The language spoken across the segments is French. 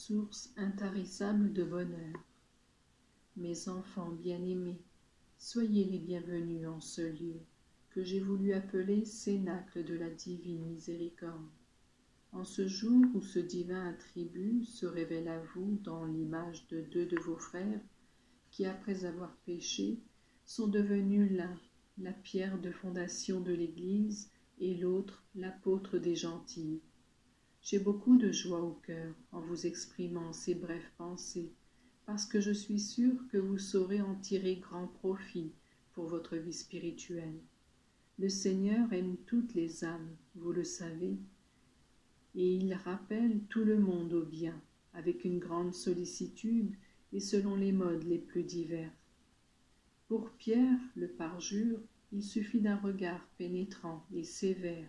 source intarissable de bonheur. Mes enfants bien-aimés, soyez les bienvenus en ce lieu que j'ai voulu appeler cénacle de la divine miséricorde. En ce jour où ce divin attribut se révèle à vous dans l'image de deux de vos frères qui, après avoir péché, sont devenus l'un la pierre de fondation de l'Église et l'autre l'apôtre des gentils. J'ai beaucoup de joie au cœur en vous exprimant ces brèves pensées, parce que je suis sûre que vous saurez en tirer grand profit pour votre vie spirituelle. Le Seigneur aime toutes les âmes, vous le savez, et il rappelle tout le monde au bien, avec une grande sollicitude et selon les modes les plus divers. Pour Pierre, le parjure, il suffit d'un regard pénétrant et sévère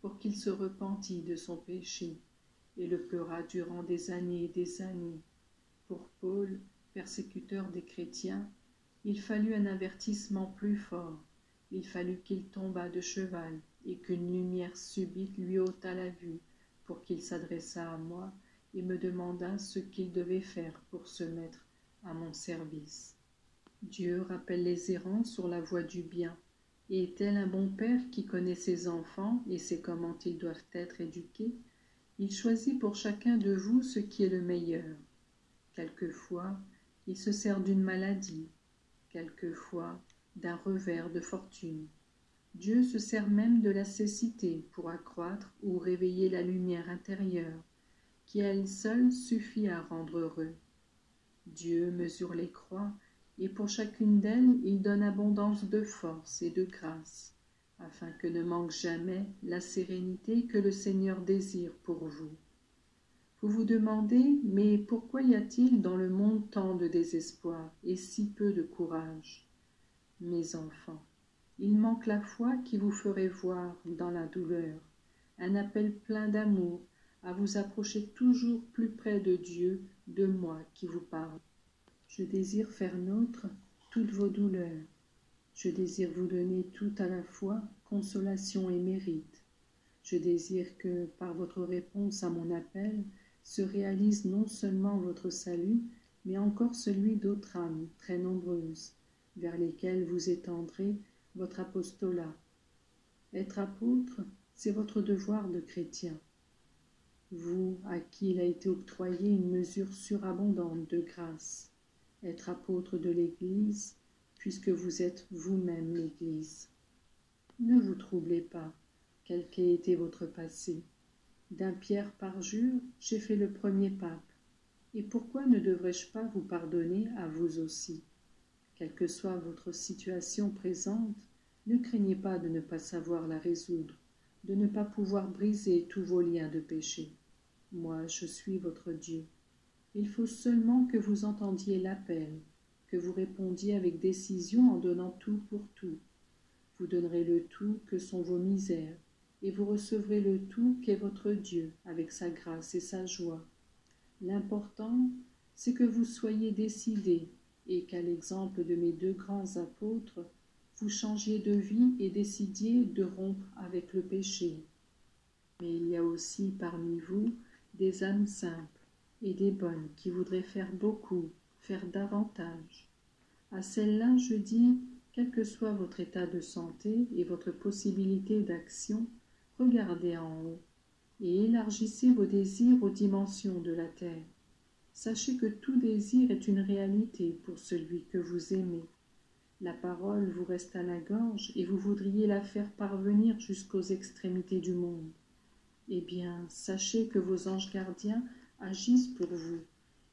pour qu'il se repentît de son péché et le pleura durant des années et des années. Pour Paul, persécuteur des chrétiens, il fallut un avertissement plus fort. Il fallut qu'il tombât de cheval et qu'une lumière subite lui ôtât la vue pour qu'il s'adressât à moi et me demandât ce qu'il devait faire pour se mettre à mon service. Dieu rappelle les errants sur la voie du bien, et tel un bon père qui connaît ses enfants et sait comment ils doivent être éduqués, il choisit pour chacun de vous ce qui est le meilleur. Quelquefois, il se sert d'une maladie, quelquefois d'un revers de fortune. Dieu se sert même de la cécité pour accroître ou réveiller la lumière intérieure, qui à elle seule suffit à rendre heureux. Dieu mesure les croix, et pour chacune d'elles il donne abondance de force et de grâce, afin que ne manque jamais la sérénité que le Seigneur désire pour vous. Vous vous demandez, mais pourquoi y a-t-il dans le monde tant de désespoir et si peu de courage? Mes enfants, il manque la foi qui vous ferait voir dans la douleur un appel plein d'amour à vous approcher toujours plus près de Dieu, de moi qui vous parle. Je désire faire nôtre toutes vos douleurs. Je désire vous donner tout à la fois consolation et mérite. Je désire que, par votre réponse à mon appel, se réalise non seulement votre salut, mais encore celui d'autres âmes très nombreuses, vers lesquelles vous étendrez votre apostolat. Être apôtre, c'est votre devoir de chrétien. Vous, à qui il a été octroyé une mesure surabondante de grâce. Être apôtre de l'Église, puisque vous êtes vous-même l'Église. Ne vous troublez pas, quel qu'ait été votre passé. D'un Pierre parjure, j'ai fait le premier pape. Et pourquoi ne devrais-je pas vous pardonner à vous aussi? Quelle que soit votre situation présente, ne craignez pas de ne pas savoir la résoudre, de ne pas pouvoir briser tous vos liens de péché. Moi, je suis votre Dieu. Il faut seulement que vous entendiez l'appel, que vous répondiez avec décision en donnant tout pour tout. Vous donnerez le tout que sont vos misères, et vous recevrez le tout qu'est votre Dieu avec sa grâce et sa joie. L'important, c'est que vous soyez décidés et qu'à l'exemple de mes deux grands apôtres, vous changiez de vie et décidiez de rompre avec le péché. Mais il y a aussi parmi vous des âmes simples et des bonnes qui voudraient faire beaucoup, faire davantage. À celles-là, je dis, quel que soit votre état de santé et votre possibilité d'action, regardez en haut et élargissez vos désirs aux dimensions de la terre. Sachez que tout désir est une réalité pour celui que vous aimez. La parole vous reste à la gorge et vous voudriez la faire parvenir jusqu'aux extrémités du monde. Eh bien, sachez que vos anges gardiens agissent pour vous,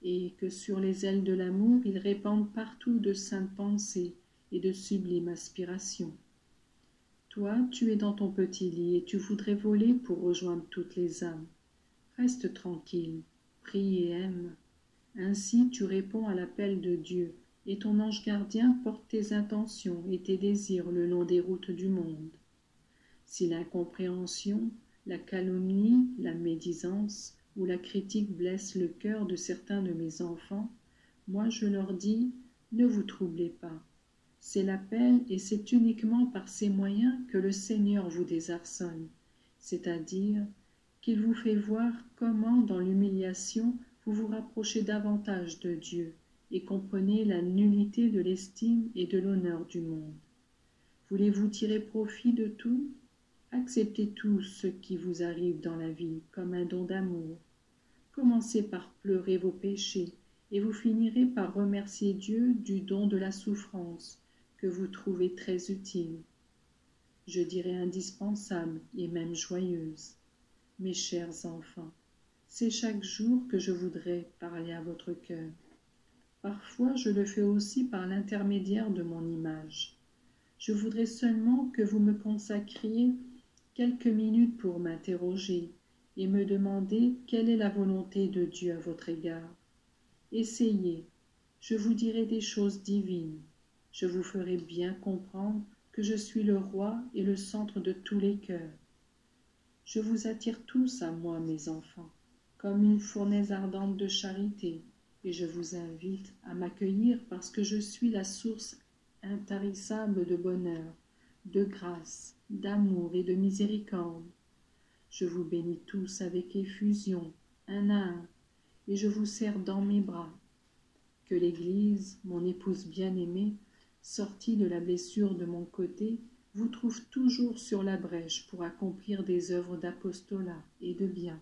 et que sur les ailes de l'amour, ils répandent partout de saintes pensées et de sublimes aspirations. Toi, tu es dans ton petit lit et tu voudrais voler pour rejoindre toutes les âmes. Reste tranquille, prie et aime. Ainsi tu réponds à l'appel de Dieu, et ton ange gardien porte tes intentions et tes désirs le long des routes du monde. Si l'incompréhension, la calomnie, la médisance ou la critique blessent le cœur de certains de mes enfants, moi je leur dis, ne vous troublez pas. C'est l'appel et c'est uniquement par ces moyens que le Seigneur vous désarçonne, c'est-à-dire qu'il vous fait voir comment dans l'humiliation vous vous rapprochez davantage de Dieu et comprenez la nullité de l'estime et de l'honneur du monde. Voulez-vous tirer profit de tout? Acceptez tout ce qui vous arrive dans la vie comme un don d'amour. Commencez par pleurer vos péchés et vous finirez par remercier Dieu du don de la souffrance que vous trouvez très utile. Je dirais indispensable et même joyeuse. Mes chers enfants, c'est chaque jour que je voudrais parler à votre cœur. Parfois, je le fais aussi par l'intermédiaire de mon image. Je voudrais seulement que vous me consacriez quelques minutes pour m'interroger et me demander quelle est la volonté de Dieu à votre égard. Essayez, je vous dirai des choses divines. Je vous ferai bien comprendre que je suis le roi et le centre de tous les cœurs. Je vous attire tous à moi, mes enfants, comme une fournaise ardente de charité, et je vous invite à m'accueillir parce que je suis la source intarissable de bonheur, de grâce, d'amour et de miséricorde. Je vous bénis tous avec effusion, un à un, et je vous serre dans mes bras. Que l'Église, mon épouse bien-aimée, sortie de la blessure de mon côté, vous trouve toujours sur la brèche pour accomplir des œuvres d'apostolat et de bien.